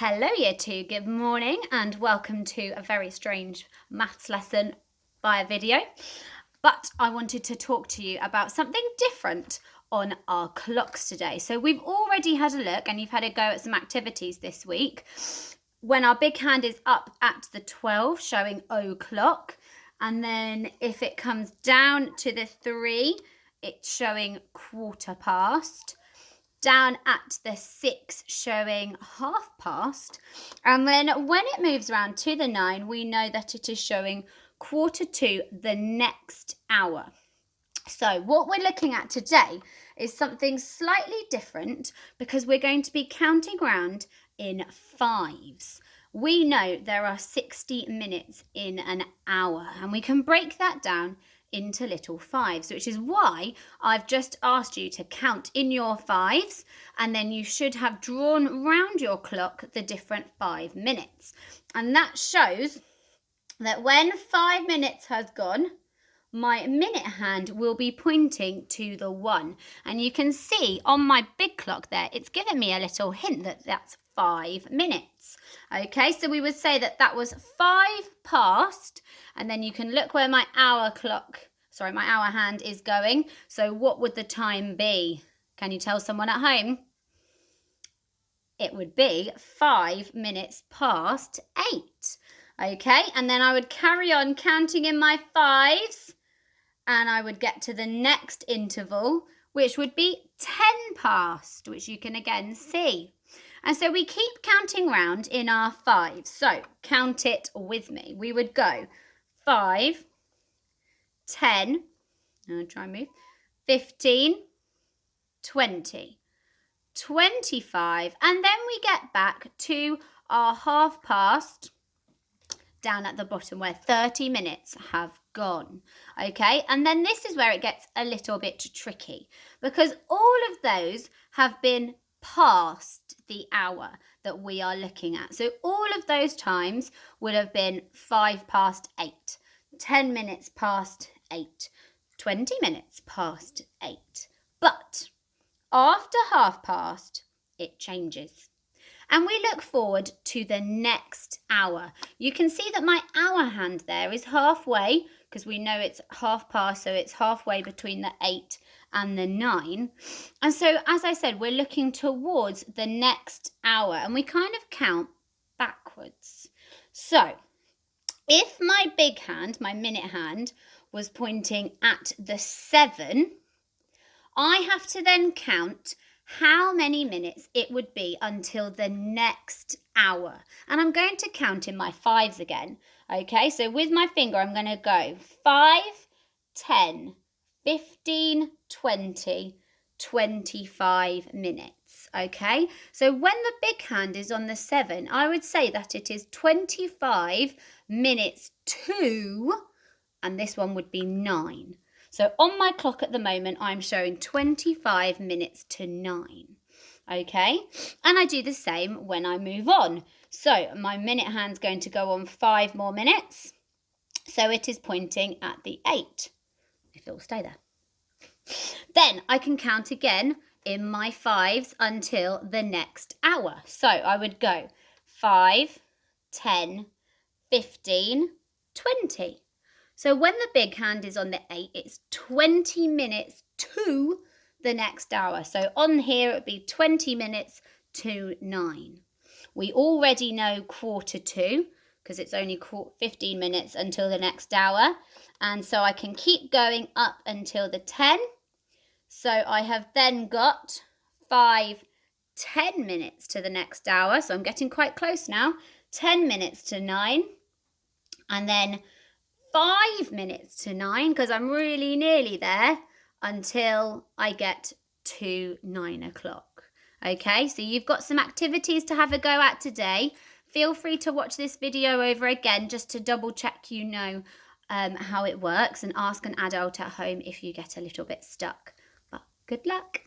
Hello Year 2, good morning and welcome to a very strange maths lesson via video. But I wanted to talk to you about something different on our clocks today. So we've already had a look and you've had a go at some activities this week. When our big hand is up at the 12 showing o'clock, and then if it comes down to the 3 it's showing quarter past. Down at the 6 showing half past, and then when it moves around to the 9 we know that it is showing quarter to the next hour. So what we're looking at today is something slightly different because we're going to be counting round in fives. We know there are 60 minutes in an hour and we can break that down into little fives, which is why I've just asked you to count in your fives, and then you should have drawn round your clock the different 5 minutes. And that shows that when 5 minutes has gone, my minute hand will be pointing to the 1. And you can see on my big clock there, it's given me a little hint that that's 5 minutes. Okay, so we would say that that was 5 past, and then you can look where my hour hand is going. So what would the time be? Can you tell someone at home? It would be 5 minutes past 8. Okay, and then I would carry on counting in my fives, and I would get to the next interval, which would be 10 past, which you can again see. And so we keep counting round in our fives. So count it with me. We would go 5, 10, I'll try and move, 15, 20, 25, and then we get back to our half past down at the bottom where 30 minutes have gone. Okay, and then this is where it gets a little bit tricky because all of those have been past the hour that we are looking at. So all of those times would have been 5 past 8, 10 minutes past 8, 20 minutes past 8. But after half past, it changes. And we look forward to the next hour. You can see that my hour hand there is halfway because we know it's half past, so it's halfway between the 8 and the 9. And so, as I said, we're looking towards the next hour and we kind of count backwards. So, if my big hand, my minute hand, was pointing at the 7, I have to then count how many minutes it would be until the next hour. And I'm going to count in my fives again. Okay, so with my finger, I'm going to go 5, 10, 15, 20, 25 minutes. Okay, so when the big hand is on the 7, I would say that it is 25 minutes to, and this one would be 9. So on my clock at the moment, I'm showing 25 minutes to 9. Okay, and I do the same when I move on. So my minute hand's going to go on 5 more minutes. So it is pointing at the 8, if it will stay there. Then I can count again in my fives until the next hour. So I would go 5, 10, 15, 20. So when the big hand is on the 8, it's 20 minutes to the next hour. So on here, it would be 20 minutes to 9. We already know quarter to because it's only 15 minutes until the next hour. And so I can keep going up until the 10. So I have then got 5, 10 minutes to the next hour. So I'm getting quite close now. 10 minutes to 9. And then 5 minutes to 9 because I'm really nearly there until I get to 9 o'clock. Okay, so you've got some activities to have a go at today. Feel free to watch this video over again just to double check you know how it works, and ask an adult at home if you get a little bit stuck. But good luck.